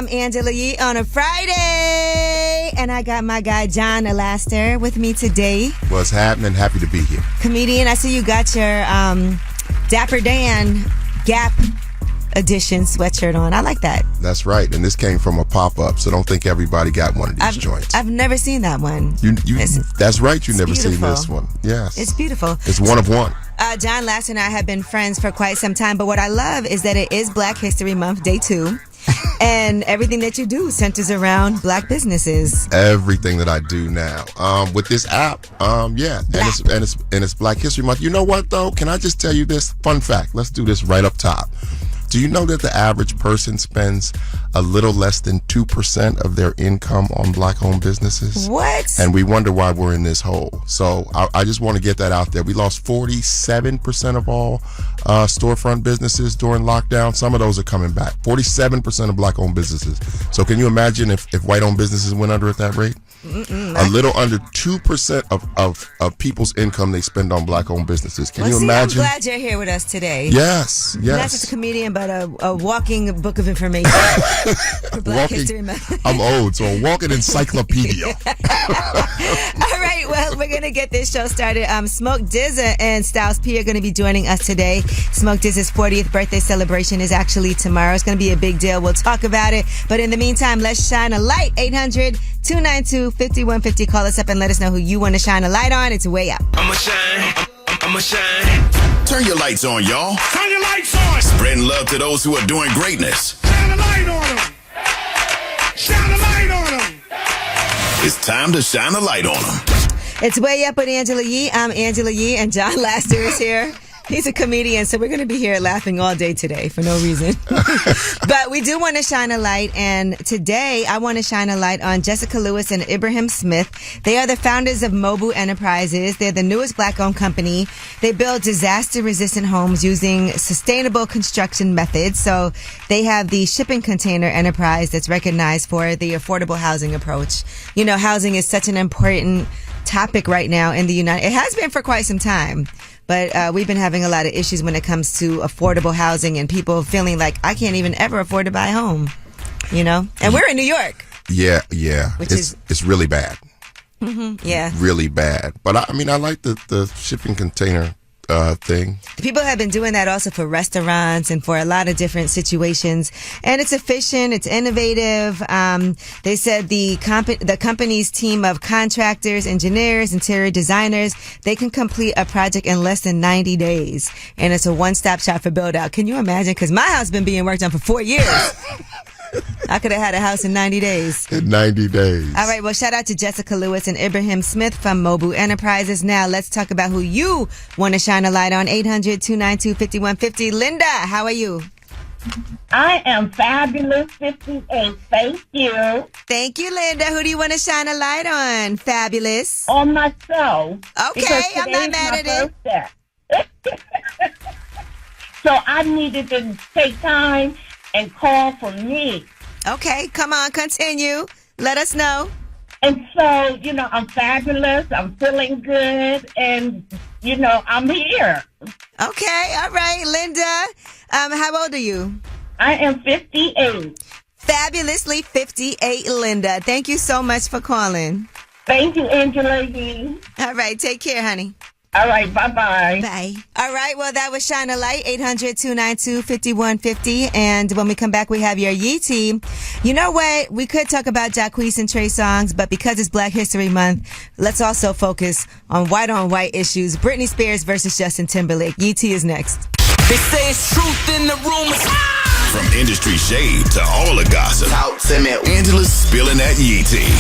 I'm Angela Yee on a Friday. And I got my guy, John Alaster, with me today. What's happening? Happy to be here. Comedian. I see you got your Dapper Dan Gap edition sweatshirt on. I like that. That's right. And this came from a pop-up, so don't think everybody got one of these joints. I've never seen that one. That's right. You've never beautiful. seen this one. Yes. It's beautiful. It's one of one. John Alaster and I have been friends for quite some time, but what I love is that it is Black History Month, day 2. And everything that you do centers around Black businesses. Everything that I do now, with this app, yeah, and it's Black History Month. You know what though? Can I just tell you this fun fact? Let's do this right up top. Do you know that the average person spends a little less than 2% of their income on Black-owned businesses? What? And we wonder why we're in this hole. So I just want to get that out there. We lost 47% of all storefront businesses during lockdown. Some of those are coming back. 47% of Black-owned businesses. So can you imagine if white-owned businesses went under at that rate? A little under 2% of people's income they spend on Black-owned businesses. Can you imagine? I'm glad you're here with us today. Yes. Not just a comedian, but a walking book of information for Black History Month. I'm old, so a walking encyclopedia. All right, well, we're going to get this show started. Smoke Dza and Styles P are going to be joining us today. Smoke Dza's 40th birthday celebration is actually tomorrow. It's going to be a big deal. We'll talk about it. But in the meantime, let's shine a light. 800-292-5150. Call us up and let us know who you want to shine a light on. It's way up. I'ma shine. Turn your lights on, y'all. Turn your lights on. Spreading love to those who are doing greatness. Shine a light on them. Shine a light on them. It's time to shine a light on them. It's Way Up with Angela Yee. I'm Angela Yee, and John Alaster is here. He's a comedian, so we're going to be here laughing all day today for no reason. But we do want to shine a light, and today I want to shine a light on Jessica Lewis and Ibrahim Smith. They are the founders of Mobu Enterprises. They're the newest Black-owned company. They build disaster-resistant homes using sustainable construction methods. So they have the shipping container enterprise that's recognized for the affordable housing approach. You know, housing is such an important topic right now in the It has been for quite some time. But we've been having a lot of issues when it comes to affordable housing and people feeling like I can't even ever afford to buy a home, you know? And we're in New York. Yeah. It's really bad. Mm-hmm, yeah. Really bad. But I like the shipping container thing. People have been doing that also for restaurants and for a lot of different situations. And it's efficient. It's innovative. They said the company's team of contractors, engineers, interior designers, they can complete a project in less than 90 days. And it's a one-stop shop for build-out. Can you imagine? Because my house has been being worked on for 4 years. I could have had a house in 90 days. In 90 days. All right. Well, shout out to Jessica Lewis and Ibrahim Smith from Mobu Enterprises. Now, let's talk about who you want to shine a light on. 800-292-5150. Linda, how are you? I am fabulous 58. Thank you. Thank you, Linda. Who do you want to shine a light on? Fabulous. On myself. Okay. I'm not mad at it. So I needed to take time and call for me. Okay, come on, continue. Let us know. And so, I'm fabulous. I'm feeling good. And, I'm here. Okay, all right, Linda. How old are you? I am 58. Fabulously 58, Linda. Thank you so much for calling. Thank you, Angela. All right, take care, honey. All right, bye-bye. Bye. All right, well, that was Shine a Light, 800-292-5150. And when we come back, we have your Yee team. You know what? We could talk about Jacquees and Trey Songz, but because it's Black History Month, let's also focus on white-on-white issues. Britney Spears versus Justin Timberlake. Yee is next. They say it's truth in the rumors. From industry shade to all the gossip, Angela's spilling that Yee tea.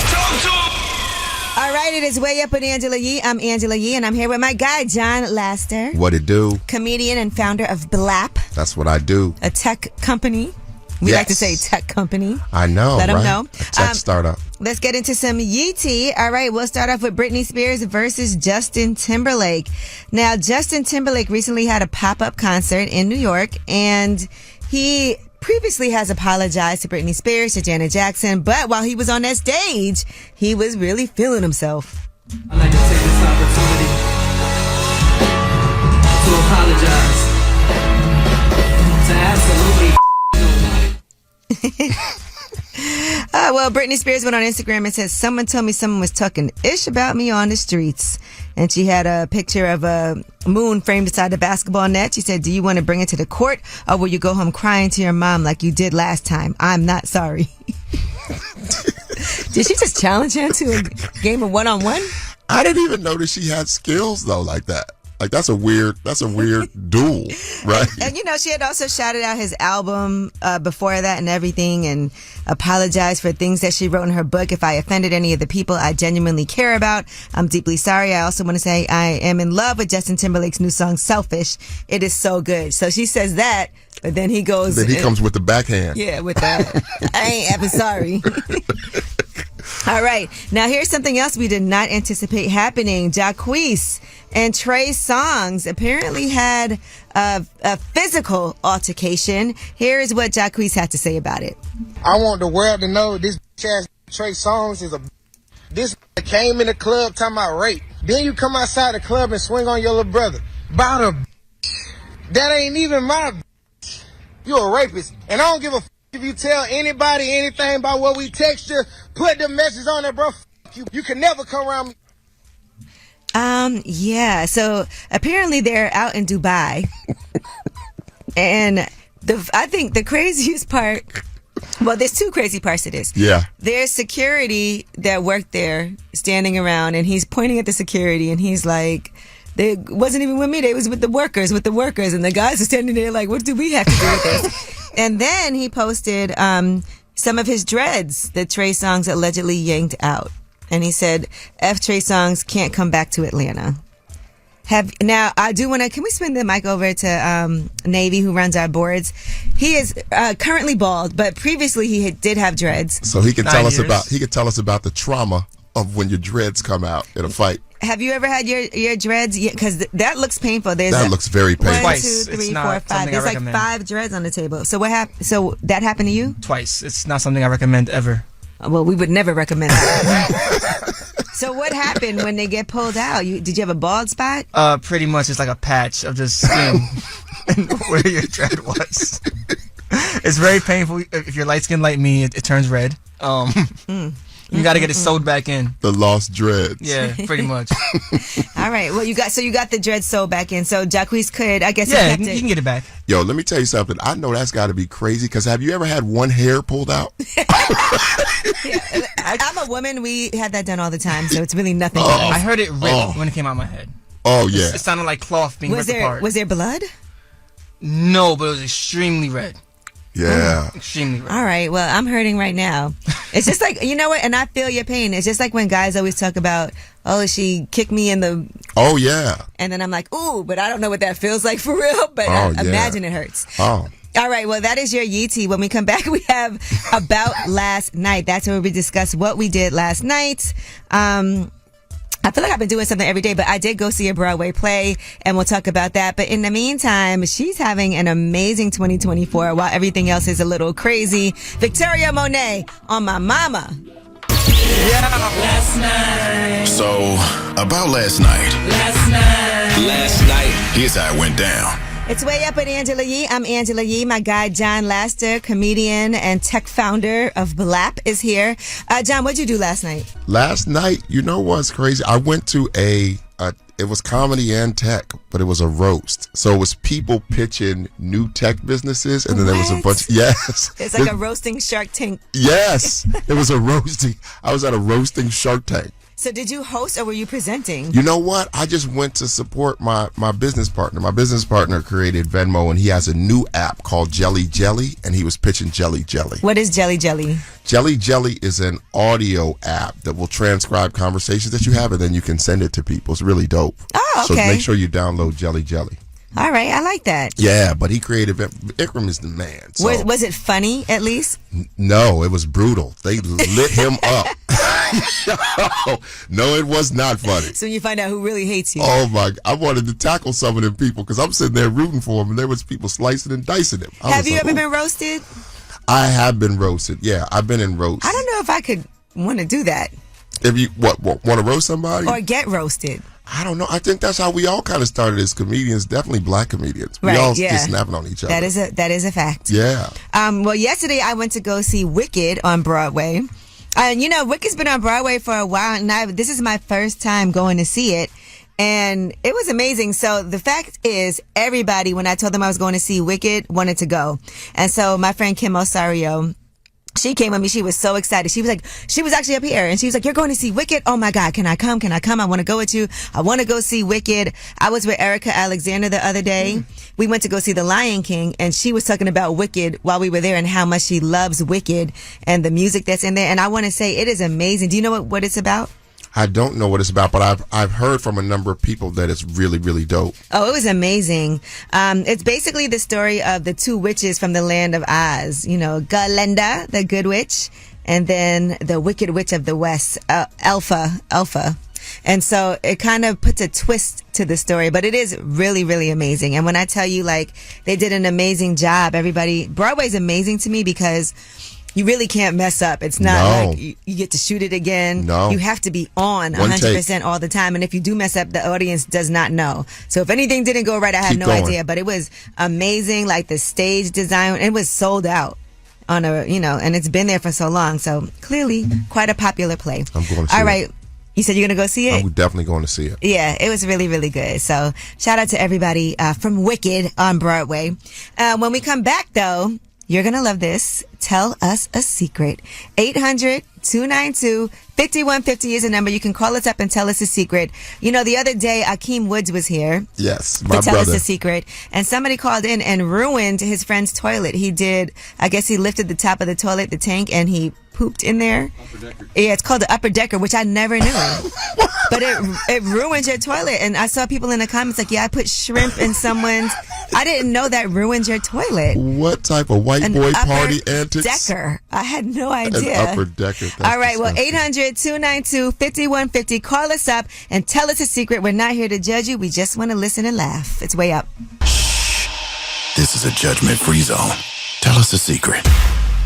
All right, it is Way Up with Angela Yee. I'm Angela Yee, and I'm here with my guy, John Alaster. What it do? Comedian and founder of BLAP. That's what I do. A tech company. We like to say tech company. I know, Let them know. A tech startup. Let's get into some Yee tea. All right, we'll start off with Britney Spears versus Justin Timberlake. Now, Justin Timberlake recently had a pop-up concert in New York, and he previously has apologized to Britney Spears, to Janet Jackson, but while he was on that stage, he was really feeling himself. I'd like to take this opportunity to apologize to absolutely nobody. Well, Britney Spears went on Instagram and said, someone told me someone was talking ish about me on the streets. And she had a picture of a moon framed inside the basketball net. She said, do you want to bring it to the court or will you go home crying to your mom like you did last time? I'm not sorry. Did she just challenge him to a game of one-on-one? I didn't even notice she had skills though like that. Like that's a weird duel, right? And she had also shouted out his album before that and everything and apologized for things that she wrote in her book. If I offended any of the people I genuinely care about, I'm deeply sorry. I also want to say I am in love with Justin Timberlake's new song, Selfish. It is so good. So she says that, but then he goes... Then he comes with the backhand. Yeah, with that. I ain't ever sorry. All right. Now, here's something else we did not anticipate happening. Jacquees and Trey Songz apparently had a physical altercation. Here is what Jacquees had to say about it. I want the world to know this ass Trey Songz is a... This came in the club talking about rape. Then you come outside the club and swing on your little brother. About a... That ain't even my... You a rapist. And I don't give a if you tell anybody anything about what we text you, put the message on there, bro. You can never come around me. Yeah. So apparently they're out in Dubai. And I think the craziest part, well, there's two crazy parts to this. Yeah. There's security that worked there standing around and he's pointing at the security and he's like, they wasn't even with me. They was with the workers. And the guys are standing there like, what do we have to do with this? And then he posted some of his dreads that Trey Songz allegedly yanked out. And he said, F Trey Songz can't come back to Atlanta. Now, I do want to, can we spin the mic over to Navy, who runs our boards? He is currently bald, but previously he did have dreads. So he can tell us about the trauma of when your dreads come out in a fight. Have you ever had your dreads? Because that looks painful. That looks very painful. 1, 2, 3, 4, 5. There's like 5 dreads on the table. So what happened? So that happened to you? Twice. It's not something I recommend ever. Well, we would never recommend that. So what happened when they get pulled out? Did you have a bald spot? Pretty much it's like a patch of just skin where your dread was. It's very painful. If you're light skinned like me, it turns red. You got to get it sewed back in. The lost dreads. Yeah, pretty much. All right. Well, you got the dreads sewed back in. So Jacquees could, I guess, yeah, you can get it back. Yo, let me tell you something. I know that's got to be crazy. Because have you ever had one hair pulled out? Yeah, I'm a woman. We had that done all the time, so it's really nothing. I heard it rip when it came out of my head. Oh yeah. It sounded like cloth being ripped apart. Was there blood? No, but it was extremely red. Yeah. Extremely red. All right. Well, I'm hurting right now. It's just like, you know what? And I feel your pain. It's just like when guys always talk about, oh, she kicked me in the... Oh, yeah. And then I'm like, ooh, but I don't know what that feels like for real. But I imagine it hurts. Oh. All right. Well, that is your Yeetie. When we come back, we have About Last Night. That's where we discuss what we did last night. I feel like I've been doing something every day, but I did go see a Broadway play, and we'll talk about that. But in the meantime, she's having an amazing 2024 while everything else is a little crazy. Victoria Monet on My Mama. Yeah. Last night. So, about last night. Last night. Here's how it went down. It's Way Up with Angela Yee. I'm Angela Yee. My guy, John Laster, comedian and tech founder of BLAP, is here. John, what'd you do last night? Last night, you know what's crazy? I went to it was comedy and tech, but it was a roast. So it was people pitching new tech businesses, and then there was a bunch. Yes. It's like a roasting Shark Tank. Yes. It was a roasting. I was at a roasting Shark Tank. So did you host or were you presenting? You know what? I just went to support my business partner. My business partner created Venmo, and he has a new app called Jelly Jelly, and he was pitching Jelly Jelly. What is Jelly Jelly? Jelly Jelly is an audio app that will transcribe conversations that you have, and then you can send it to people. It's really dope. Oh, okay. So make sure you download Jelly Jelly. All right, I like that. Yeah, but he created Ikram is the man. So. Was it funny at least? No, it was brutal. They lit him up. No, it was not funny. So you find out who really hates you. Oh my! I wanted to tackle some of them people because I'm sitting there rooting for him, and there was people slicing and dicing him. Have you ever been roasted? I have been roasted. Yeah, I've been in roast. I don't know if I could want to do that. If you want to roast somebody or get roasted? I don't know. I think that's how we all kind of started as comedians. Definitely black comedians. We Right, all yeah. just snapping on each other. That is a fact. Yeah. Well, yesterday I went to go see Wicked on Broadway. And you know, Wicked's been on Broadway for a while, and this is my first time going to see it. And it was amazing. So the fact is, everybody, when I told them I was going to see Wicked, wanted to go. And so my friend Kim Osario, she came with me. She was so excited. She was actually up here and she was like, "You're going to see Wicked? Oh my God, can I come? Can I come? I want to go with you. I want to go see Wicked." I was with Erica Alexander the other day. We went to go see The Lion King and she was talking about Wicked while we were there and how much she loves Wicked and the music that's in there. And I want to say it is amazing. Do you know what it's about? I don't know what it's about, but I've heard from a number of people that it's really, really dope. Oh, it was amazing. It's basically the story of the two witches from the land of Oz. You know, Glinda, the good witch, and then the wicked witch of the West, Elpha. And so it kind of puts a twist to the story, but it is really, really amazing. And when I tell you, like, they did an amazing job, Broadway's amazing to me because you really can't mess up. It's not like you get to shoot it again. No. You have to be on 100% all the time. And if you do mess up, the audience does not know. So if anything didn't go right, I had no idea. But it was amazing. Like the stage design, it was sold out on and it's been there for so long. So clearly quite a popular play. I'm going to see All right. You said you're going to go see it? I'm definitely going to see it. Yeah, it was really, really good. So shout out to everybody from Wicked on Broadway. When we come back, though, you're going to love this. Tell us a secret. 800-292-5150 is a number. You can call us up and tell us a secret. You know, the other day, Akeem Woods was here. Yes, my brother. To tell us a secret. And somebody called in and ruined his friend's toilet. He lifted the top of the toilet, the tank, and he pooped in there. Upper decker. Yeah, it's called the upper decker, which I never knew. But it ruins your toilet. And I saw people in the comments like, yeah, I put shrimp in someone's. I didn't know that ruins your toilet. What type of white boy party antics? Decker. I had no idea. An upper decker. All right, well, 800-292-5150. Call us up and tell us a secret. We're not here to judge you. We just want to listen and laugh. It's Way Up. Shh. This is a judgment-free zone. Tell us a secret.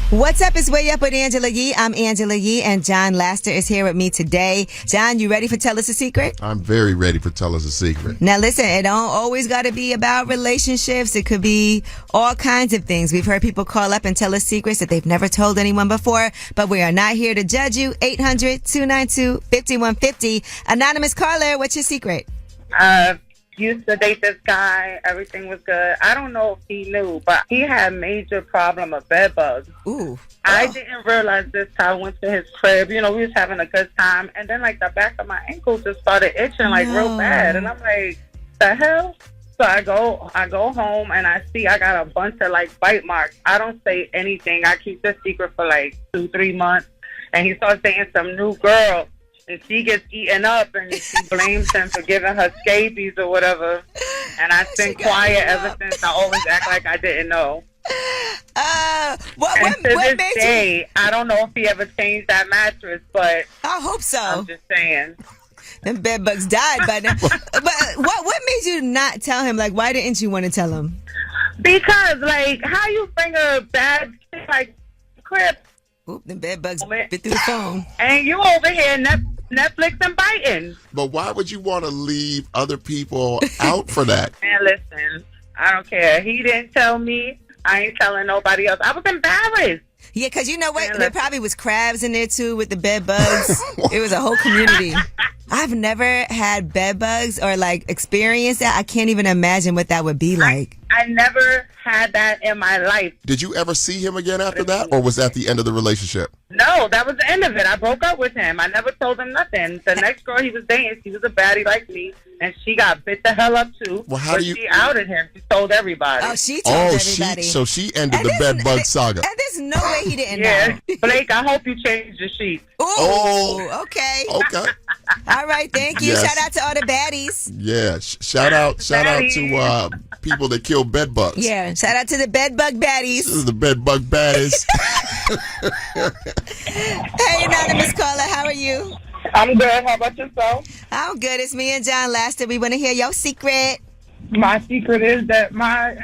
What's up? It's Way Up with Angela Yee. I'm Angela Yee, and John Laster is here with me today. John, you ready for Tell Us a Secret? I'm very ready for Tell Us a Secret. Now listen, it don't always got to be about relationships. It could be all kinds of things. We've heard people call up and tell us secrets that they've never told anyone before, but we are not here to judge you. 800-292-5150. Anonymous caller, what's your secret? Used to date this guy. Everything was good. I don't know if he knew, but he had major problem of bed bugs. Ooh. I didn't realize this till I went to his crib. You know, we was having a good time, and then like the back of my ankle just started itching like real bad, and I'm like, the hell? So I go home and I see I got a bunch of like bite marks. I don't say anything. I keep the secret for like 2-3 months, and he starts dating some new girl. And she gets eaten up, and she blames him for giving her scabies or whatever. And I've been quiet ever since. I always act like I didn't know. What to this this day, I don't know if he ever changed that mattress, but I hope so. I'm just saying. Them bed bugs died by now. But what made you not tell him? Like, why didn't you want to tell him? Because, like, how you bring a bad thing like crib? Oop, them bed bugs bit through the phone. And you over here Netflix and biting. But why would you want to leave other people out for that? Man, listen, I don't care. He didn't tell me. I ain't telling nobody else. I was embarrassed. Yeah, because you know what? Man, there probably was crabs in there, too, with the bed bugs. It was a whole community. I've never had bed bugs or, like, experienced that. I can't even imagine what that would be like. I never had that in my life. Did you ever see him again after that, or was that the end of the relationship? No, that was the end of it. I broke up with him. I never told him nothing. The next girl he was dating, she was a baddie like me, and she got bit the hell up too. Well, how do you? She outed him. She told everybody. Oh, she told everybody. So she ended the bed bug saga. And there's no way he didn't know. Yeah, Blake, I hope you changed the sheets. Ooh, okay. Okay. All right, thank you. Yes. Shout out to all the baddies. Yeah, shout out to people that kill bed bugs. Yeah, shout out to the bed bug baddies. This is the bed bug baddies. Hey, anonymous caller, how are you? I'm good. How about yourself? I'm good. It's me and John Laster. We want to hear your secret. My secret is that my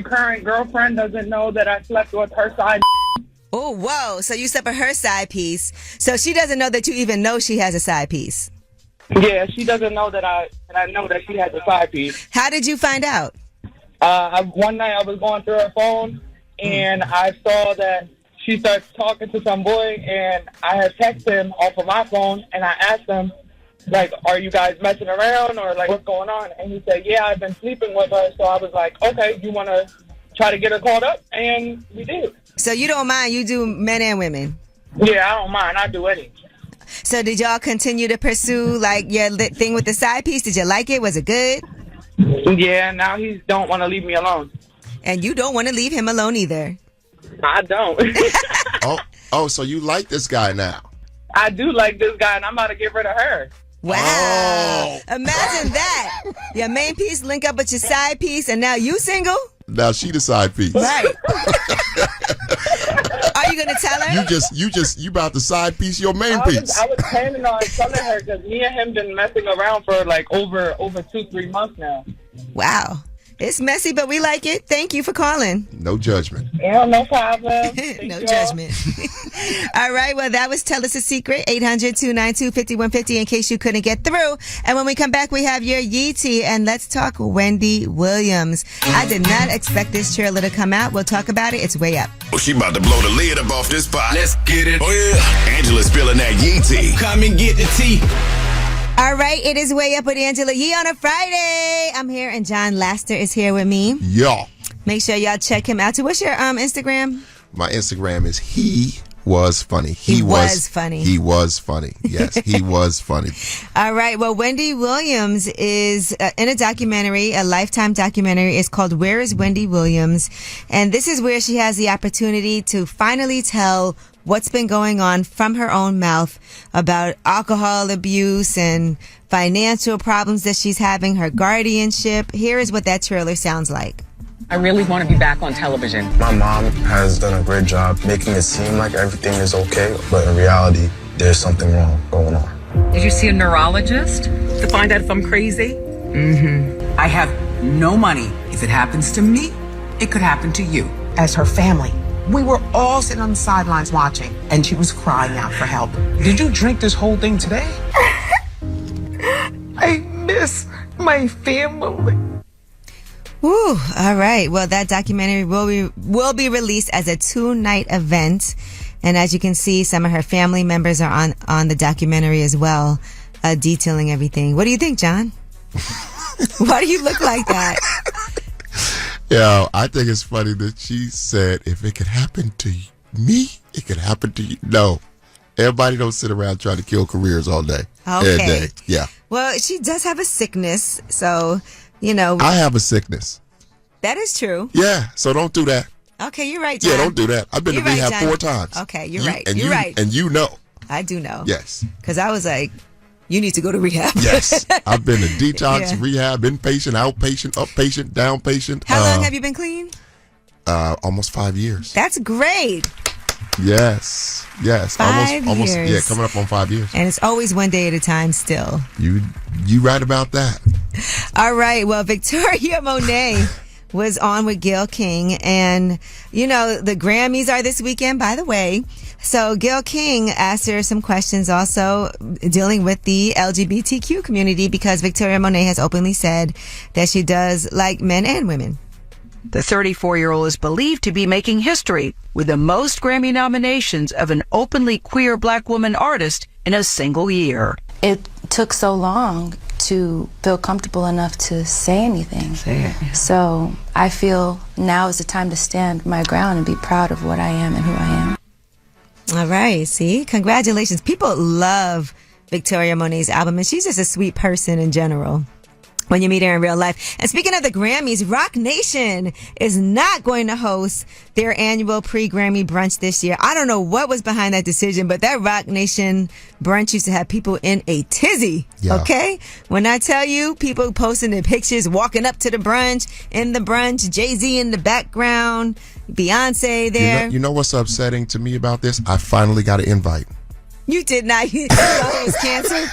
current girlfriend doesn't know that I slept with her side. Oh, whoa. So you slept with her side piece. So she doesn't know that you even know she has a side piece. Yeah, she doesn't know that I know that she has a side piece. How did you find out? One night I was going through her phone, and I saw that she starts talking to some boy, and I had texted him off of my phone, and I asked him, like, are you guys messing around, or, like, what's going on? And he said, yeah, I've been sleeping with her. So I was like, okay, you want to try to get her called up? And we did. So you don't mind, you do men and women? Yeah, I don't mind. I do anything. So did y'all continue to pursue, like, your thing with the side piece? Did you like it? Was it good? Yeah, now he don't want to leave me alone. And you don't want to leave him alone either. I don't. So you like this guy now? I do like this guy, and I'm about to get rid of her. Wow. Oh. Imagine that. Your main piece link up with your side piece, and now you single? Now she the side piece. Right. Are you going to tell her? You about the side piece, your main piece. I was planning on telling her because me and him been messing around for like over 2-3 months now. Wow. It's messy, but we like it. Thank you for calling. No judgment. Yeah, no problem. No judgment. All right. Well, that was Tell Us a Secret, 800-292-5150 in case you couldn't get through. And when we come back, we have your Yeetie, and let's talk Wendy Williams. I did not expect this trailer to come out. We'll talk about it. It's way up. Oh, she about to blow the lid up off this pot. Let's get it. Oh, yeah. Angela's spilling that Yee tea. Come and get the tea. All right, it is Way Up with Angela Yee on a Friday. I'm here, and John Laster is here with me. Yeah. Make sure y'all check him out too. What's your Instagram? My Instagram is He Was Funny. He was funny. He was funny. Yes, he was funny. All right. Well, Wendy Williams is in a documentary, a Lifetime documentary. It's called Where is Wendy Williams? And this is where she has the opportunity to finally tell what's been going on from her own mouth about alcohol abuse and financial problems that she's having, her guardianship. Here is what that trailer sounds like. I really want to be back on television. My mom has done a great job making it seem like everything is okay, but in reality, there's something wrong going on. Did you see a neurologist to find out if I'm crazy? I have no money. If it happens to me, it could happen to you. As her family, we were all sitting on the sidelines watching, and she was crying out for help. Did you drink this whole thing today? I miss my family. Woo. All right. Well, that documentary will be released as a 2-night event. And as you can see, some of her family members are on the documentary as well, detailing everything. What do you think, John? Why do you look like that? Yeah, I think it's funny that she said, if it could happen to me, it could happen to you. No. Everybody don't sit around trying to kill careers all day. Okay. Every day. Yeah. Well, she does have a sickness, so, you know. I have a sickness. That is true. Yeah, so don't do that. Okay, you're right, John. Yeah, don't do that. I've been to rehab John. 4 times. Okay, you're right. And you know. I do know. Yes. Because I was like, you need to go to rehab. Yes. I've been to detox, rehab, inpatient, outpatient, uppatient, downpatient. How long have you been clean? Almost 5 years. That's great. Yes. 5 almost years. Yeah, coming up on 5 years. And it's always one day at a time still. You right about that. All right. Well, Victoria Monet was on with Gayle King, and you know the Grammys are this weekend, by the way. So Gayle King asked her some questions also dealing with the LGBTQ community, because Victoria Monet has openly said that she does like men and women. The 34-year-old is believed to be making history with the most Grammy nominations of an openly queer black woman artist in a single year. It took so long to feel comfortable enough to say anything. So I feel now is the time to stand my ground and be proud of what I am and who I am. All right. See, congratulations. People love Victoria Monet's album, and she's just a sweet person in general when you meet her in real life. And speaking of the Grammys, Rock Nation is not going to host their annual pre-Grammy brunch this year. I don't know what was behind that decision, but that Rock Nation brunch used to have people in a tizzy. Yeah. Okay? When I tell you, people posting their pictures, walking up to the brunch, in the brunch, Jay-Z in the background, Beyonce there. You know what's upsetting to me about this? I finally got an invite. You did not. You thought it was canceled?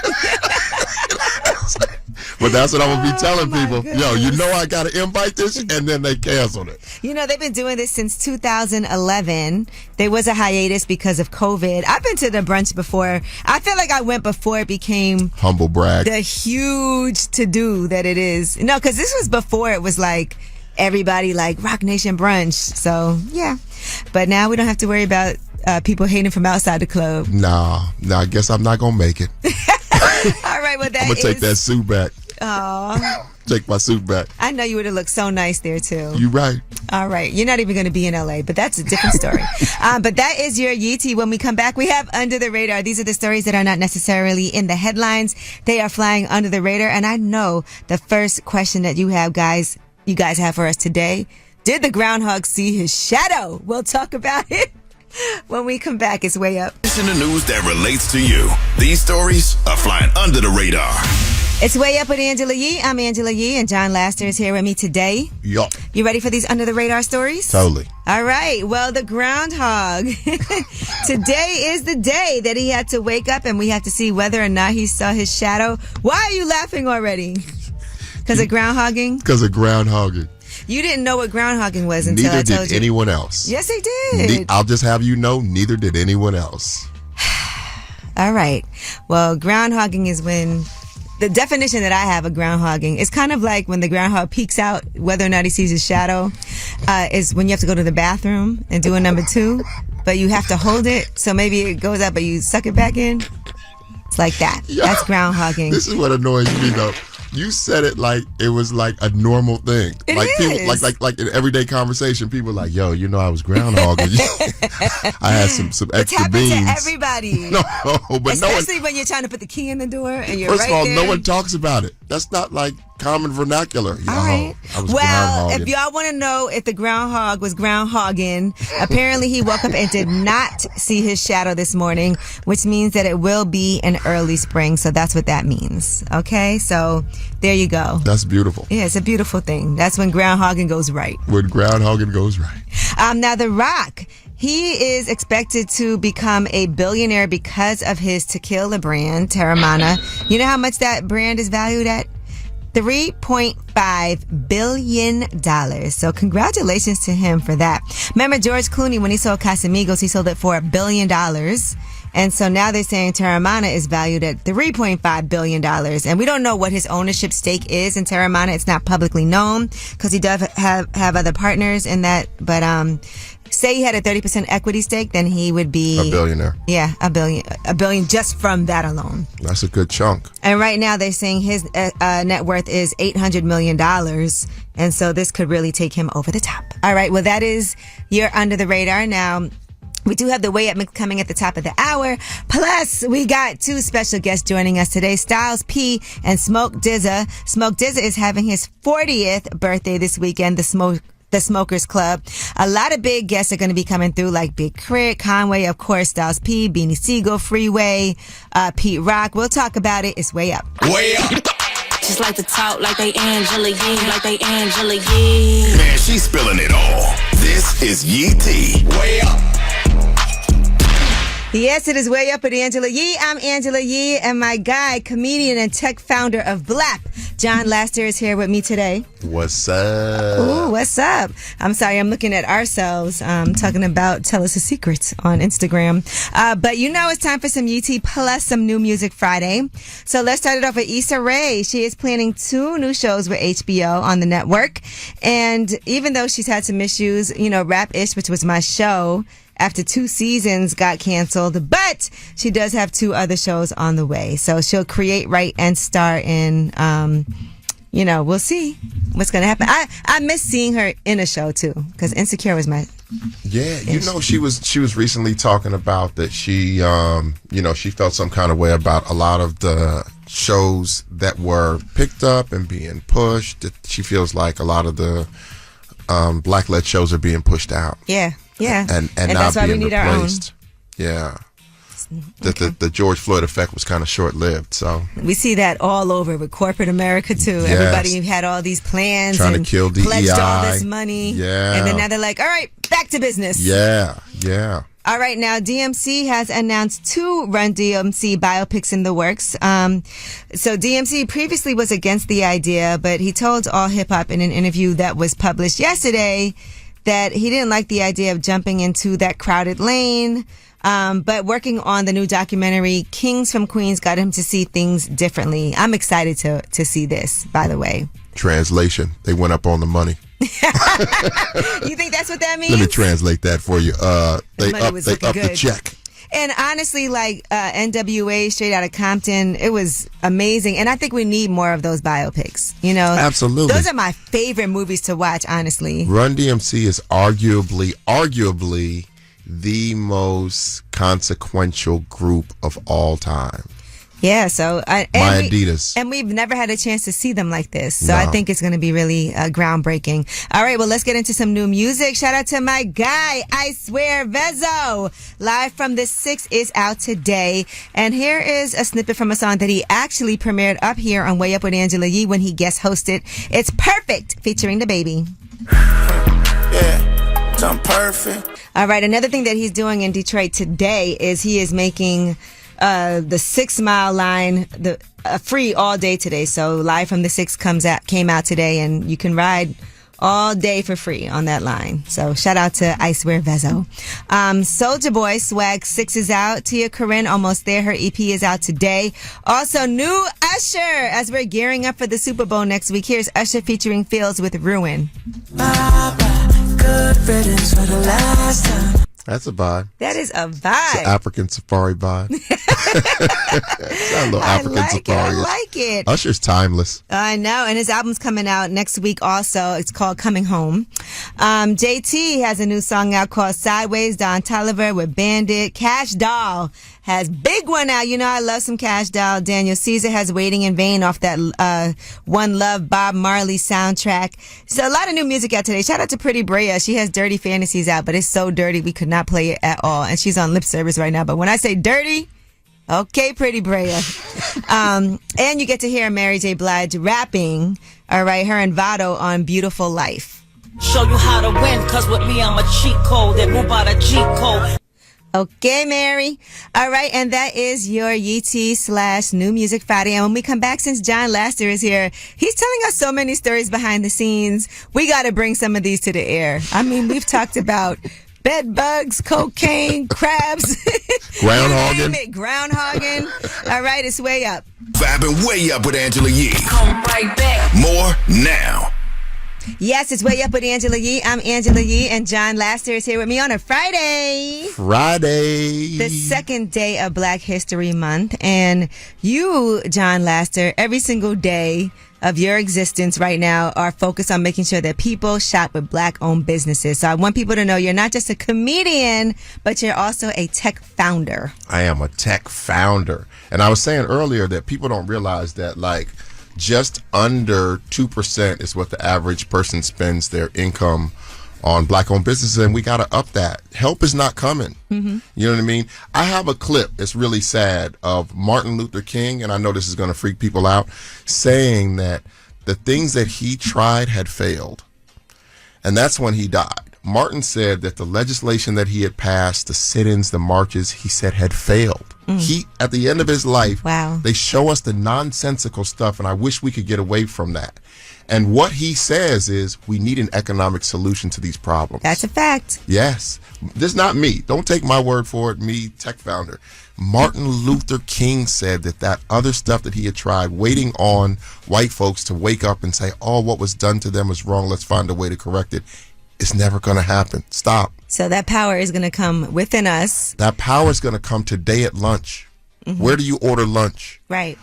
But that's what I'm going to be telling people. goodness. Yo, you know I got to invite this, and then they canceled it. You know, they've been doing this since 2011. There was a hiatus because of COVID. I've been to the brunch before. I feel like I went before it became humble brag. The huge to-do that it is. No, because this was before it was like everybody like Rock Nation brunch. So, yeah. But now we don't have to worry about people hating from outside the club. Nah, I guess I'm not going to make it. All right, well, I'm going to take that suit back. Oh, Take my suit back. I know you would have looked so nice there, too. You right. All right. You're not even going to be in LA, but that's a different story. But that is your Yeetie. When we come back, we have Under the Radar. These are the stories that are not necessarily in the headlines. They are flying under the radar. And I know the first question that you guys have for us today. Did the groundhog see his shadow? We'll talk about it when we come back. It's Way Up. Listen to news that relates to you. These stories are flying under the radar. It's Way Up with Angela Yee. I'm Angela Yee, and John Laster is here with me today. Yup. You ready for these under the radar stories? Totally. All right. Well, the groundhog. Today is the day that he had to wake up, and we had to see whether or not he saw his shadow. Why are you laughing already? Because of groundhogging? Because of groundhogging. You didn't know what groundhogging was until Neither I told did you. anyone else. Yes, they did. I'll just have you know, neither did anyone else. All right. Well, groundhogging is when... The definition that I have of groundhogging is kind of like when the groundhog peeks out, whether or not he sees his shadow, is when you have to go to the bathroom and do a number 2, but you have to hold it. So maybe it goes out, but you suck it back in. It's like that. Yeah. That's groundhogging. This is what annoys me, though. You said it like it was like a normal thing. It like is. People, like in everyday conversation, people are like, yo, you know I was groundhogging. I had some extra beans. It happens to everybody. No, but especially when you're trying to put the key in the door and you're first right of all, there. no one talks about it. That's not like common vernacular. All right. I was Well, groundhogging. if y'all want to know if the groundhog was groundhogging, apparently he woke up and did not see his shadow this morning, which means that it will be an early spring. So that's what that means. Okay, so there you go. That's beautiful. Yeah, it's a beautiful thing. That's when groundhogging goes right. When groundhogging goes right. Now, The Rock, he is expected to become a billionaire because of his tequila brand, Terramana. You know how much that brand is valued at? $3.5 billion. So congratulations to him for that. Remember George Clooney, when he sold Casamigos, he sold it for $1 billion. And so now they're saying Terramana is valued at $3.5 billion. And we don't know what his ownership stake is in Terramana. It's not publicly known because he does have other partners in that. But say he had a 30% equity stake, then he would be a billionaire. Yeah, a billion just from that alone. That's a good chunk. And right now they're saying his net worth is $800 million. And so this could really take him over the top. All right. Well, that is your Under the Radar. Now, we do have the Way Up mix coming at the top of the hour. Plus, we got 2 special guests joining us today. Styles P and Smoke Dza. Smoke Dza is having his 40th birthday this weekend, the Smokers Club. A lot of big guests are going to be coming through, like Big Crit, Conway, of course, Styles P, Beanie Siegel, Freeway, Pete Rock. We'll talk about it. It's Way Up. Way Up. Just like to talk like they Angela Yee, like they Angela Yee. Man, she's spilling it all. This is Yee T. Way Up. Yes, it is Way Up with Angela Yee. I'm Angela Yee, and my guy, comedian and tech founder of BLAP, John Laster, is here with me today. What's up? Ooh, what's up? I'm sorry, I'm looking at ourselves, talking about Tell Us a Secret on Instagram. But you know it's time for some UT plus some new music Friday. So let's start it off with Issa Rae. She is planning 2 new shows with HBO on the network. And even though she's had some issues, Rap-ish, which was my show, after 2 seasons got canceled, but she does have 2 other shows on the way. So she'll create, write, and star in, we'll see what's going to happen. I miss seeing her in a show too, because Insecure was my... Yeah, she was recently talking about that she, she felt some kind of way about a lot of the shows that were picked up and being pushed. That she feels like a lot of the Black-led shows are being pushed out. Yeah. Yeah, and not that's why being we need replaced. Our own. Yeah, the George Floyd effect was kind of short-lived. So we see that all over with corporate America too. Yes. Everybody had all these plans trying and to kill DEI, pledged all this money. Yeah, and then now they're like, all right, back to business. Yeah. All right, now DMC has announced 2 Run DMC biopics in the works. So DMC previously was against the idea, but he told All Hip Hop in an interview that was published yesterday that he didn't like the idea of jumping into that crowded lane. But working on the new documentary, Kings from Queens, got him to see things differently. I'm excited to see this, by the way. Translation, they went up on the money. You think that's what that means? Let me translate that for you. They money upped was the looking good. check. And honestly, like NWA, Straight Outta Compton, it was amazing. And I think we need more of those biopics. You know, Absolutely. Those are my favorite movies to watch, honestly. Run DMC is arguably the most consequential group of all time. Yeah, so Adidas. And we've never had a chance to see them like this. So No. I think it's going to be really groundbreaking. All right, well, let's get into some new music. Shout out to my guy, I Swear Vezzo. Live from the 6 is out today. And here is a snippet from a song that he actually premiered up here on Way Up with Angela Yee when he guest hosted. It's Perfect, featuring the baby. Yeah, I'm perfect. All right, another thing that he's doing in Detroit today is he is making the 6 Mile line free all day today. So Live from the 6 came out today, and you can ride all day for free on that line. So shout out to I Swear Vezzo. Soulja Boy Swag 6 is out. Tia Corinne almost there. Her EP is out today. Also new Usher as we're gearing up for the Super Bowl next week. Here's Usher featuring Fields with Ruin. Good riddance for the last time. That's a vibe. That is a It's vibe. an African safari vibe. It's a little African safari. I like it. Usher's timeless. I know, and his album's coming out next week also. It's called Coming Home. JT has a new song out called Sideways, Don Toliver with Bandit. Cash Doll has big one out. You know, I love some Cash Doll. Daniel Caesar has Waiting in Vain off that One Love Bob Marley soundtrack. So a lot of new music out today. Shout out to Pretty Brea. She has Dirty Fantasies out, but it's so dirty we could not play it at all. And she's on lip service right now. But when I say dirty, okay, Pretty Brea. And you get to hear Mary J. Blige rapping, all right, her and Vado on Beautiful Life. Show you how to win, cause with me I'm a cheat code that move by the G code. Okay, Mary. All right, and that is your UT/New Music Friday. And when we come back, since John Laster is here, he's telling us so many stories behind the scenes. We got to bring some of these to the air. I mean, we've talked about bed bugs, cocaine, crabs, groundhogging. All right, it's Way Up. Vibing Way Up with Angela Yee. Come right back. More now. Yes, it's Way Up with Angela Yee. I'm Angela Yee, and John Laster is here with me on a Friday. The second day of Black History Month. And you, John Laster, every single day of your existence right now are focused on making sure that people shop with Black-owned businesses. So I want people to know you're not just a comedian, but you're also a tech founder. I am a tech founder. And I was saying earlier that people don't realize that, like, just under 2% is what the average person spends their income on Black-owned businesses, and we got to up that. Help is not coming. You know what I mean? I have a clip that's really sad of Martin Luther King, and I know this is going to freak people out, saying that the things that he tried had failed. And that's when he died. Martin said that the legislation that he had passed, the sit-ins, the marches, he said had failed. He, at the end of his life, they show us the nonsensical stuff, and I wish we could get away from that. And what he says is we need an economic solution to these problems. That's a fact. Yes. This is not me. Don't take my word for it, me, tech founder. Martin Luther King said that other stuff that he had tried, waiting on white folks to wake up and say, oh, what was done to them was wrong, let's find a way to correct it. It's never going to happen. Stop. So that power is going to come within us. That power is going to come today at lunch. Where do you order lunch? Right.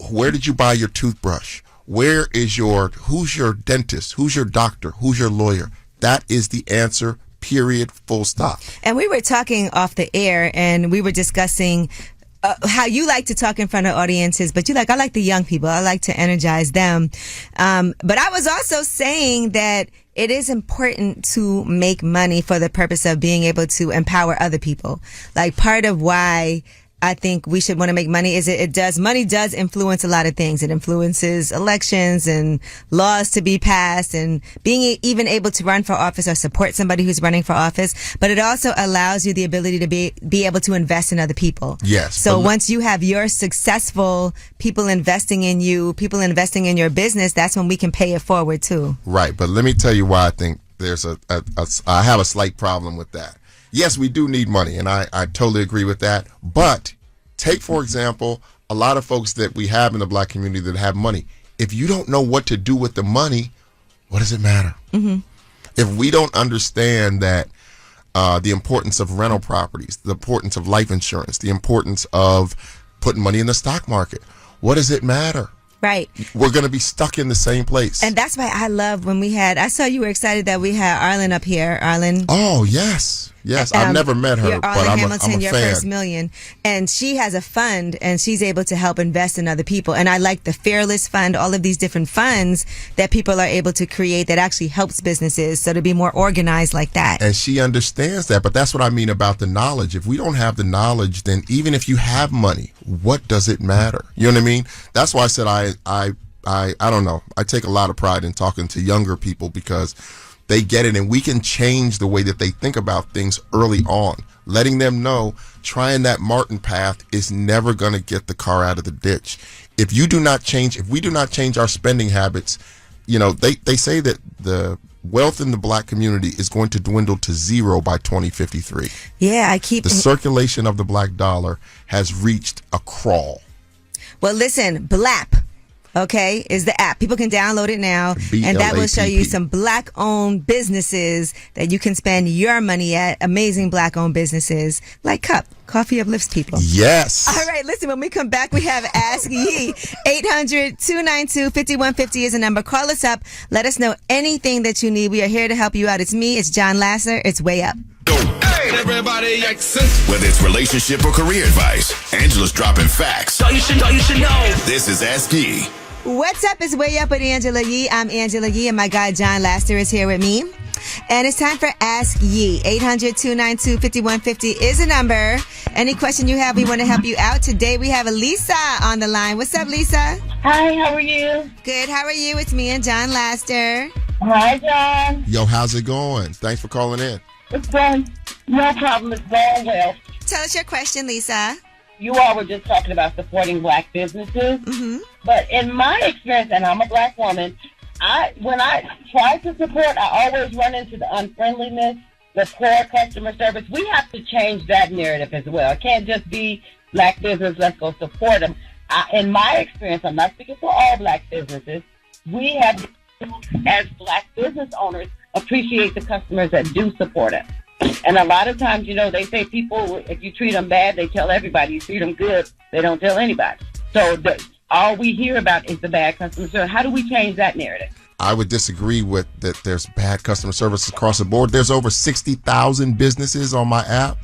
Where did you buy your toothbrush? Who's your dentist? Who's your doctor? Who's your lawyer? That is the answer, period, full stop. And we were talking off the air, and we were discussing how you like to talk in front of audiences, but I like the young people. I like to energize them. But I was also saying that it is important to make money for the purpose of being able to empower other people. Like, part of why I think we should want to make money is money does influence a lot of things. It influences elections and laws to be passed and being even able to run for office or support somebody who's running for office. But it also allows you the ability to be able to invest in other people. Yes. So once you have your successful people investing in you, people investing in your business, that's when we can pay it forward too. Right. But let me tell you why I think there's I have a slight problem with that. Yes, we do need money, and I totally agree with that. But take, for example, a lot of folks that we have in the black community that have money. If you don't know what to do with the money, what does it matter? Mm-hmm. If we don't understand that the importance of rental properties, the importance of life insurance, the importance of putting money in the stock market, what does it matter? Right. We're going to be stuck in the same place. And that's why I love when I saw you were excited that we had Arlen up here. Arlen. Oh, yes. Yes, I've never met her, but I'm Hamilton, a your fan. First Million. And she has a fund, and she's able to help invest in other people. And I like the Fearless Fund, all of these different funds that people are able to create that actually helps businesses, so to be more organized like that. And she understands that, but that's what I mean about the knowledge. If we don't have the knowledge, then even if you have money, what does it matter? You know what I mean? That's why I said I don't know. I take a lot of pride in talking to younger people because they get it, and we can change the way that they think about things early on. Letting them know trying that Martin path is never going to get the car out of the ditch. If we do not change our spending habits, you know, they say that the wealth in the black community is going to dwindle to zero by 2053. Yeah, the circulation of the black dollar has reached a crawl. Well, listen, BLAP. Okay, is the app. People can download it now, and that will show you some black-owned businesses that you can spend your money at. Amazing black-owned businesses like Cup. Coffee uplifts people. Yes. All right, listen, when we come back, we have Ask Ye. 800-292-5150 is the number. Call us up. Let us know anything that you need. We are here to help you out. It's me. It's John Lasser. It's Way Up. Hey, everybody, whether it's relationship or career advice, Angela's dropping facts. So you should know. This is Ask Ye. What's up? It's Way Up with Angela Yee. I'm Angela Yee, and my guy John Lasser is here with me. And it's time for Ask Ye. 800-292-5150 is the number. Any question you have, we want to help you out. Today we have Lisa on the line. What's up, Lisa? Hi, how are you? Good. How are you? It's me and John Lasser. Hi, John. Yo, how's it going? Thanks for calling in. It's going, no problem. It's going well. Tell us your question, Lisa. You all were just talking about supporting black businesses. Mm-hmm. But in my experience, and I'm a black woman, when I try to support, I always run into the unfriendliness, the poor customer service. We have to change that narrative as well. It can't just be black business, let's go support them. In my experience, I'm not speaking for all black businesses, we have to, as black business owners, appreciate the customers that do support us. And a lot of times, you know, they say people, if you treat them bad, they tell everybody. You treat them good, they don't tell anybody. So all we hear about is the bad customer service. How do we change that narrative? I would disagree with that. There's bad customer service across the board. There's over 60,000 businesses on my app,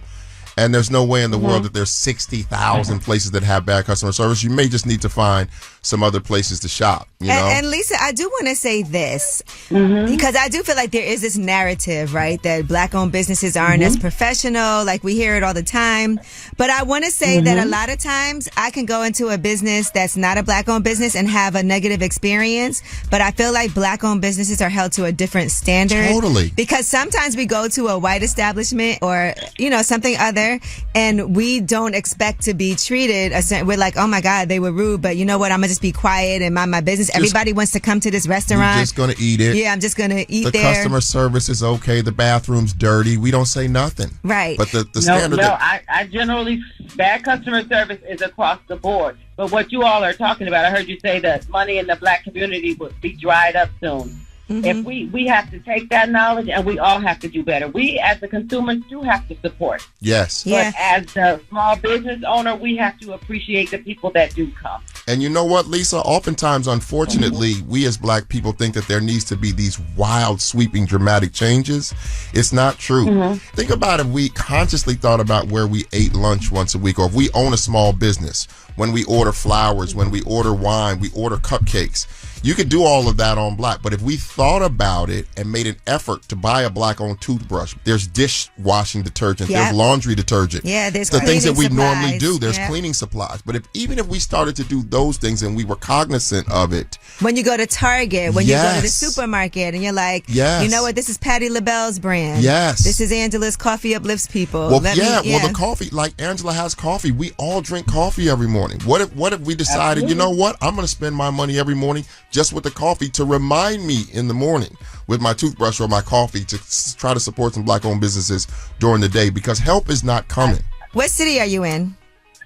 and there's no way in the world that there's 60,000 places that have bad customer service. You may just need to find some other places to shop, you know? And Lisa, I do want to say this, because I do feel like there is this narrative, right, that black-owned businesses aren't as professional, like we hear it all the time. But I want to say that a lot of times I can go into a business that's not a black-owned business and have a negative experience, but I feel like black-owned businesses are held to a different standard. Totally. Because sometimes we go to a white establishment or, you know, something other, and we don't expect to be treated, we're like, oh my God, they were rude, but you know what, I'm going to just be quiet and mind my business. Everybody wants to come to this restaurant. You're just going to eat it. Yeah, I'm just going to eat the there. The customer service is okay. The bathroom's dirty. We don't say nothing. Right. But the standard... No, I generally, bad customer service is across the board. But what you all are talking about, I heard you say that money in the black community would be dried up soon. If we have to take that knowledge, and we all have to do better. We, as the consumers, do have to support. Yes. But as the small business owner, we have to appreciate the people that do come. And you know what, Lisa? Oftentimes, unfortunately, we as black people think that there needs to be these wild, sweeping, dramatic changes. It's not true. Think about if we consciously thought about where we ate lunch once a week, or if we own a small business, when we order flowers, when we order wine, we order cupcakes. You could do all of that on black, but if we thought about it and made an effort to buy a black-owned toothbrush, there's dishwashing detergent, there's laundry detergent. Yeah, there's the things that we supplies. normally do. There's cleaning supplies. But even if we started to do those things and we were cognizant of it. When you go to Target, when you go to the supermarket, and you're like, you know what, this is Patti LaBelle's brand. Yes. This is Angela's Coffee Uplifts People. Well, well, the coffee, like Angela has coffee. We all drink coffee every morning. What if we decided, you know what, I'm going to spend my money every morning just with the coffee to remind me in the morning with my toothbrush or my coffee to try to support some black-owned businesses during the day, because help is not coming. What city are you in?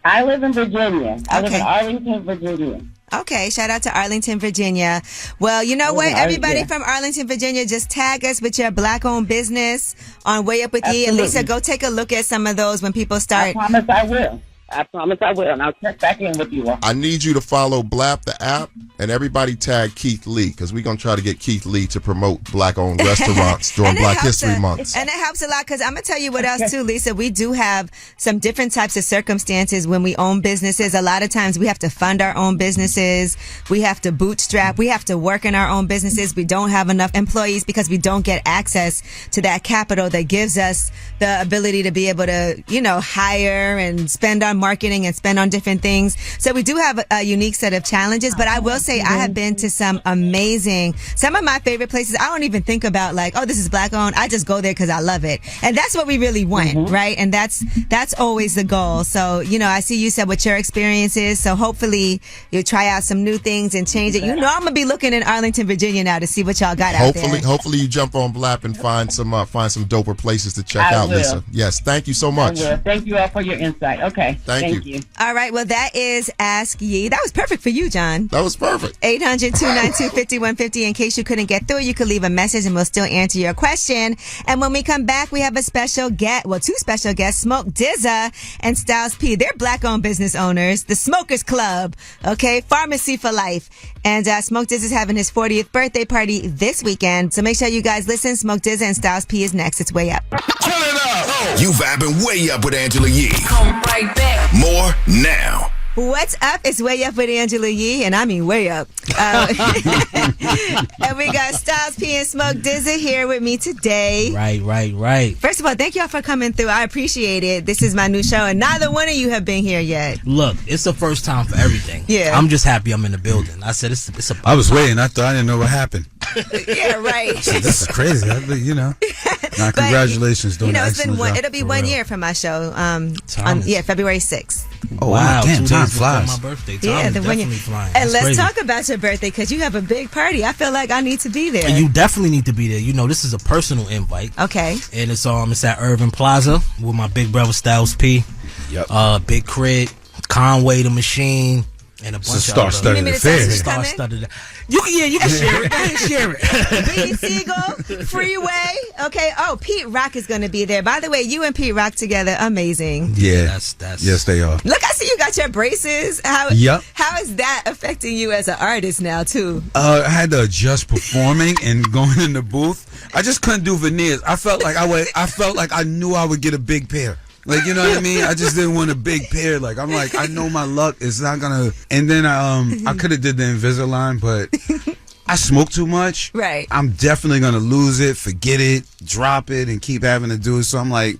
I live in Virginia. I live in Arlington, Virginia. Okay, shout out to Arlington, Virginia. Well, you know what? Everybody from Arlington, Virginia, just tag us with your black-owned business on Way Up With Ye. And Lisa, go take a look at some of those when people start. I promise I will. And I'll check back in with you all. I need you to follow BLAP, the app, and everybody tag Keith Lee, because we're going to try to get Keith Lee to promote black-owned restaurants during Black History Month. And it helps a lot, because I'm going to tell you what else, too, Lisa. We do have some different types of circumstances when we own businesses. A lot of times we have to fund our own businesses. We have to bootstrap. We have to work in our own businesses. We don't have enough employees because we don't get access to that capital that gives us the ability to be able to, hire and spend on marketing and spend on different things. So we do have a unique set of challenges, but I will say I have been to some of my favorite places. I don't even think about like, oh, this is black owned. I just go there because I love it. And that's what we really want, right? And that's always the goal. So, I see you said what your experience is. So hopefully you'll try out some new things and change it. I'm going to be looking in Arlington, Virginia now to see what y'all got out there. Hopefully you jump on BLAP and find some doper places to check out, Lisa. Yes, thank you so much. I will. Thank you all for your insight. Okay. Thank you. All right. Well, that is Ask Ye. That was perfect for you, John. That was perfect. 800-292-5150. In case you couldn't get through, you could leave a message and we'll still answer your question. And when we come back, we have a special guest. Well, two special guests, Smoke Dza and Styles P. They're black-owned business owners, the Smokers Club. Okay, Pharmacy for Life. And Smoke Dza is having his 40th birthday party this weekend. So make sure you guys listen. Smoke Dza and Styles P is next. It's Way Up. Turn it up. You vibing Way Up with Angela Yee. Come right back. More now. What's up? It's Way Up with Angela Yee, and I mean way up. And we got Styles P and Smoke Dza here with me today. Right. First of all, thank y'all for coming through. I appreciate it. This is my new show, and neither one of you have been here yet. Look, it's the first time for everything. Yeah. I'm just happy I'm in the building. I said it's a. I was waiting. I didn't know what happened. Yeah, right. So this is crazy. Now, congratulations. It'll be 1 year from my show. February 6th. Oh, wow. Damn, time flies. My birthday. The 1 year. Flying. And let's talk about your birthday, because you have a big party. I feel like I need to be there. And you definitely need to be there. This is a personal invite. Okay. And it's at Irving Plaza with my big brother Styles P. Yep. Big Crit, Conway the Machine, and a bunch of star-studded affair. Star-studded. You can share it. Go ahead and share it. Beat Seagull, Freeway. Okay. Oh, Pete Rock is going to be there. By the way, you and Pete Rock together, amazing. Yeah. That's yes, they are. Look, I see you got your braces. How is that affecting you as an artist now too? I had to adjust performing and going in the booth. I just couldn't do veneers. I felt like I knew I would get a big pair. Like, you know what I mean? I just didn't want a big pair. Like, I'm like, I know my luck is not gonna. And then I could have did the Invisalign, but I smoke too much. Right. I'm definitely gonna lose it, forget it, drop it, and keep having to do it. So I'm like,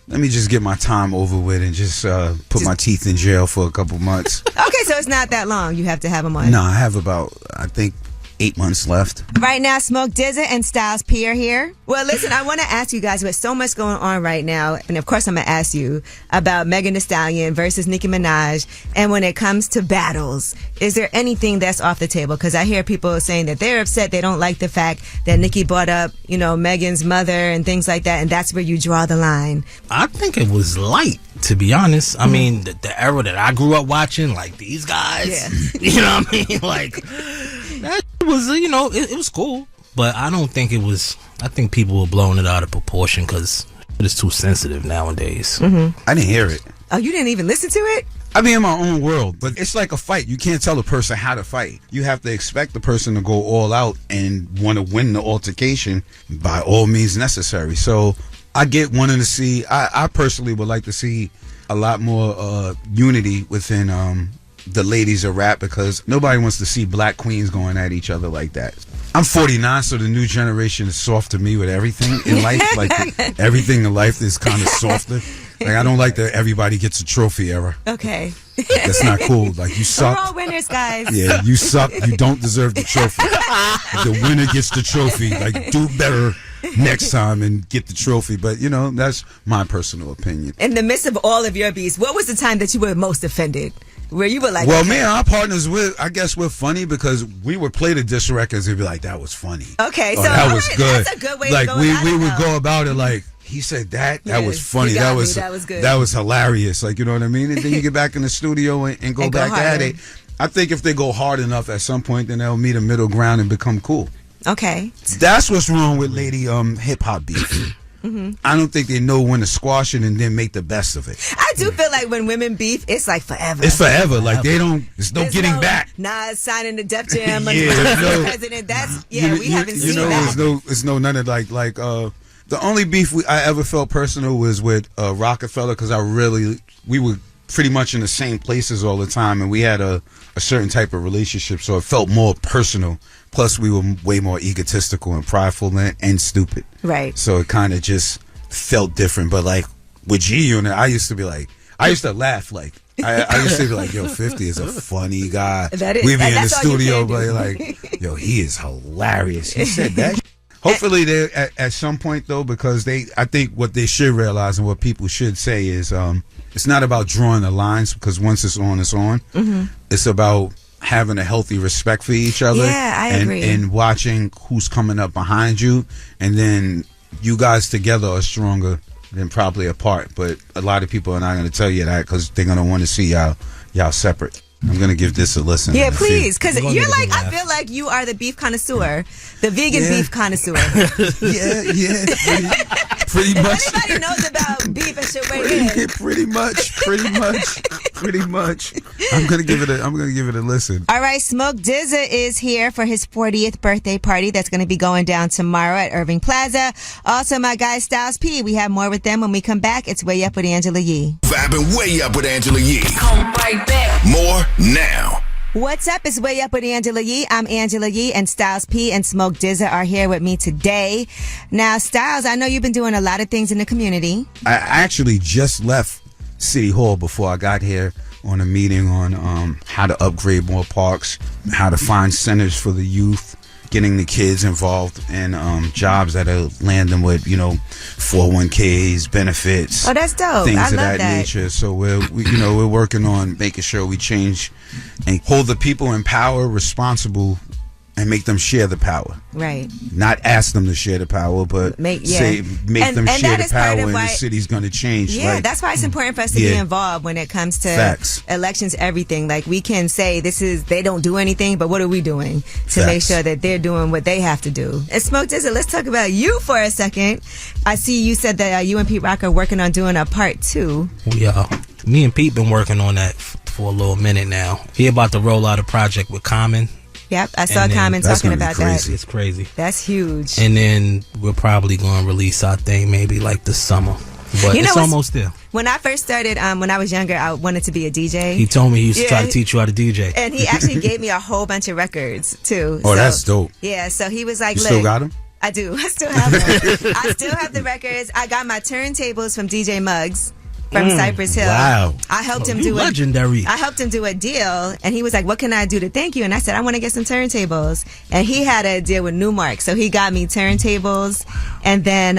let me just get my time over with and just put my teeth in jail for a couple months. Okay, so it's not that long. You have to have them on. No, I have about, I think, 8 months left. Right now, Smoke Dza and Styles P are here. Well, listen, I want to ask you guys, with so much going on right now, and of course I'm going to ask you about Megan Thee Stallion versus Nicki Minaj, and when it comes to battles, is there anything that's off the table? Because I hear people saying that they're upset, they don't like the fact that Nicki brought up, Megan's mother and things like that, and that's where you draw the line. I think it was light, to be honest. I mean, the era that I grew up watching, like these guys, you know what I mean? Like, that was, it was cool. But I don't think it was, I think people were blowing it out of proportion because it's too sensitive nowadays. Mm-hmm. I didn't hear it. Oh, you didn't even listen to it? I be in my own world, but it's like a fight. You can't tell a person how to fight. You have to expect the person to go all out and want to win the altercation by all means necessary. So I get wanting to see, I personally would like to see a lot more unity within the ladies of rap because nobody wants to see black queens going at each other like that. I'm 49, so the new generation is soft to me with everything in life. Like everything in life is kind of softer. Like I don't like the everybody gets a trophy era. Okay. That's not cool. Like you suck. We're all winners, guys. Yeah, you suck. You don't deserve the trophy. The winner gets the trophy. Like do better next time and get the trophy. But you know, that's my personal opinion. In the midst of all of your beefs, what was the time that you were most offended? Where you were like, well, okay. me and our partners, I guess we're funny because we would play the diss records and be like, that was funny. Okay, oh, so that was good. That's a good way like to go we would go about it like he said that was funny. That was good. That was hilarious. Like you know what I mean. And then you get back in the studio and go back at it. I think if they go hard enough at some point, then they'll meet a middle ground and become cool. Okay, that's what's wrong with lady hip hop beef. Mm-hmm. I don't think they know when to squash it and then make the best of it. I do feel like when women beef, it's like forever. It's forever. Like they don't. There's getting back. Nah, signing the Def Jam. President. That's we haven't seen that. There's no none of like the only beef I ever felt personal was with Rockefeller because we were pretty much in the same places all the time and we had a certain type of relationship, so it felt more personal. Plus, we were way more egotistical and prideful and stupid. Right. So it kind of just felt different. But like with G Unit, I used to laugh like. I used to be like, yo, 50 is a funny guy. We be in the studio, but like, yo, he is hilarious. He said that. Hopefully, they at some point though, because I think what they should realize and what people should say is, it's not about drawing the lines because once it's on, it's on. Mm-hmm. It's about having a healthy respect for each other. Yeah, I agree. And watching who's coming up behind you, and then you guys together are stronger than probably apart. But a lot of people are not going to tell you that because they're going to want to see y'all separate. I'm going to give this a listen. Yeah, please, because you're like, I feel like you are the beef connoisseur, the vegan beef connoisseur. Yeah, pretty much. Anybody knows about beef and shit right here. Pretty much. I'm going to give it a listen. All right, Smoke Dza is here for his 40th birthday party that's going to be going down tomorrow at Irving Plaza. Also, my guy Styles P. We have more with them when we come back. It's Way Up with Angela Yee. Vibing Way Up with Angela Yee. Come right back. More now. What's up? It's Way Up with Angela Yee. I'm Angela Yee, and Styles P and Smoke Dza are here with me today. Now, Styles, I know you've been doing a lot of things in the community. I actually just left City Hall before I got here on a meeting on how to upgrade more parks, how to find centers for the youth, getting the kids involved in jobs that are land them with 401ks, benefits. Oh, that's dope. Things I of love that nature. So we're working on making sure we change and hold the people in power responsible and make them share the power. Right. Not ask them to share the power, but make them share the power, and the city's going to change. Yeah, that's why it's important for us to be involved when it comes to elections, everything. Like, we can say they don't do anything, but what are we doing to make sure that they're doing what they have to do? And Smoke Dza, let's talk about you for a second. I see you said that you and Pete Rock are working on doing a part 2. Yeah, me and Pete been working on that for a little minute now. He about to roll out a project with Common. Yep, I saw Common talking about that. It's crazy. That's huge. And then we're probably going to release our thing maybe like this summer. But it's almost there. When I first started, when I was younger, I wanted to be a DJ. He told me he used to try to teach you how to DJ. And he actually gave me a whole bunch of records, too. Oh, that's dope. Yeah, so he was like, you still got them? I do. I still have them. I still have the records. I got my turntables from DJ Muggs. From Cypress Hill. Wow. I helped him do legendary. I helped him do a deal, and he was like, what can I do to thank you? And I said, I want to get some turntables. And he had a deal with Newmark, so he got me turntables. And then,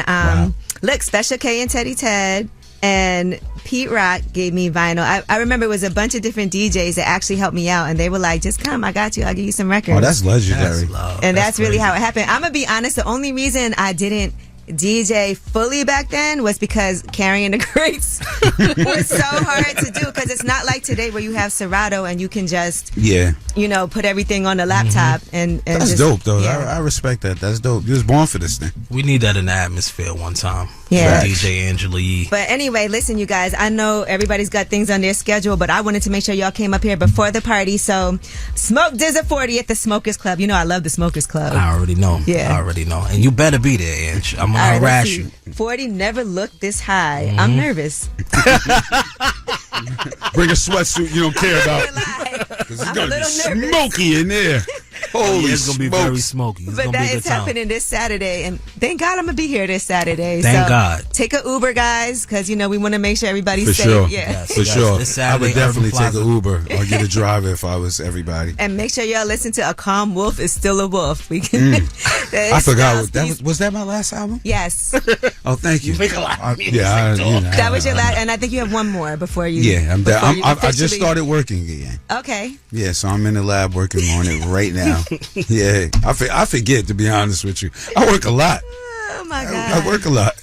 look, Special K and Teddy Ted and Pete Rock gave me vinyl. I remember it was a bunch of different DJs that actually helped me out, and they were like, just come, I got you, I'll give you some records. Oh, that's legendary. And that's really how it happened. I'm going to be honest, the only reason I didn't DJ fully back then was because carrying the crates was so hard to do, because it's not like today where you have Serato and you can just put everything on the laptop. And that's just dope though. I respect that. That's dope. You was born for this thing. We need that in the atmosphere one time. Yeah. DJ Angela Yee. But anyway, listen, you guys, I know everybody's got things on their schedule, but I wanted to make sure y'all came up here before the party. So Smoke Dza 40 at the Smokers Club. You know I love the Smokers Club. I already know. Yeah. I already know. And you better be there, Ange. I'm gonna harass you. 40 never looked this high. I'm nervous. Bring a sweatsuit you don't care about. Because it's going to be smoky in there. Holy it's going to be very smoky. It's But gonna be a that good is time. happening this Saturday, and thank God I'm gonna be here this Saturday. Thank so God. Take a Uber, guys, because we want to make sure everybody's For safe. sure. Yeah, For sure. This I would Saturday, definitely Urban take Plaza. an Uber or get a driver if I was everybody. and make sure y'all listen to "A Calm Wolf Is Still a Wolf." We can. I forgot what that was that my last album? Yes, Oh, thank you. You make a lot of music, that was your last, and I think you have one more before you. Yeah, I just officially- started working again. Okay. Yeah, so I'm in the lab working on it right now. Yeah, I forget, to be honest with you. I work a lot. Oh my God. I work a lot.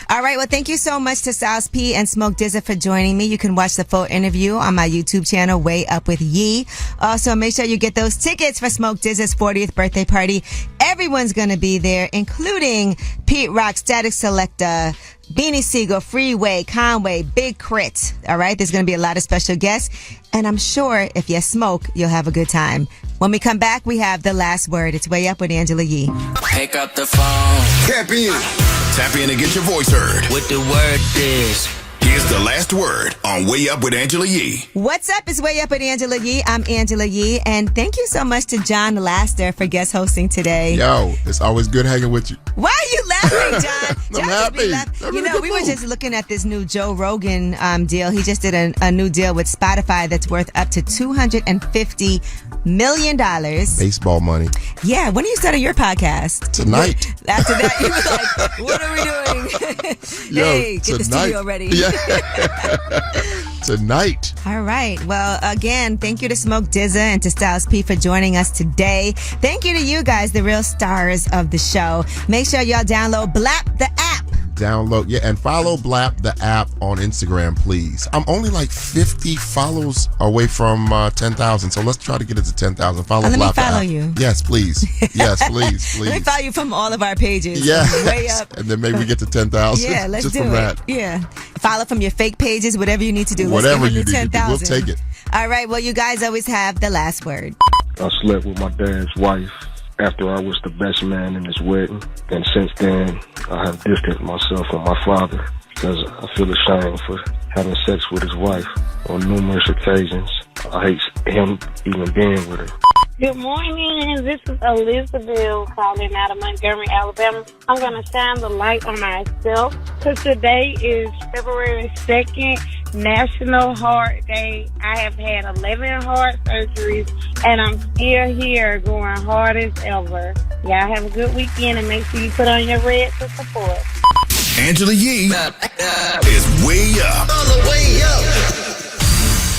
All right. Well, thank you so much to Seale P and Smoke Dza for joining me. You can watch the full interview on my YouTube channel, Way Up with Yee. Also, make sure you get those tickets for Smoke Dza's 40th birthday party. Everyone's going to be there, including Pete Rock, Static Selecta, Beanie Siegel, Freeway, Conway, Big Crit. All right. There's going to be a lot of special guests. And I'm sure if you smoke, you'll have a good time. When we come back, we have the last word. It's Way Up with Angela Yee. Pick up the phone. Tap in. Tap in and get your voice heard. What the word is. Here's the last word on Way Up with Angela Yee. What's up? It's Way Up with Angela Yee. I'm Angela Yee, and thank you so much to John Laster for guest hosting today. Yo, it's always good hanging with you. Why are you laughing, John? I'm John happy. You know, we were just looking at this new Joe Rogan deal. He just did a new deal with Spotify that's worth up to $250 million. Baseball money. Yeah, when are you starting your podcast? Tonight. After that, you were like, what are we doing? Yo, hey, get the tonight. studio ready. Yeah. Tonight. All right. Well, again, thank you to Smoke Dza and to Seale P for joining us today. Thank you to you guys, the real stars of the show. Make sure y'all download Blap the app. Download, and follow Blap the app on Instagram, please. I'm only like 50 follows away from 10,000, so let's try to get it to 10,000. Follow Let me Blap the follow app. you. Yes, please. Yes, please. Let me follow you from all of our pages. Yes. Way up. And then maybe we get to 10,000. Yeah, let's just do from it. that. Yeah. Follow from your fake pages, whatever you need to do. Whatever let's you get need to do, we'll 10,000. take it. All right. Well, you guys always have the last word. I slept with my dad's wife after I was the best man in his wedding. And since then, I have distanced myself from my father because I feel ashamed for having sex with his wife on numerous occasions. I hate him even being with her. Good morning. This is Elizabeth calling out of Montgomery, Alabama. I'm going to shine the light on myself because today is February 2nd, National Heart Day. I have had 11 heart surgeries, and I'm still here going hard as ever. Y'all have a good weekend, and make sure you put on your red to support. Angela Yee is Way Up. All the way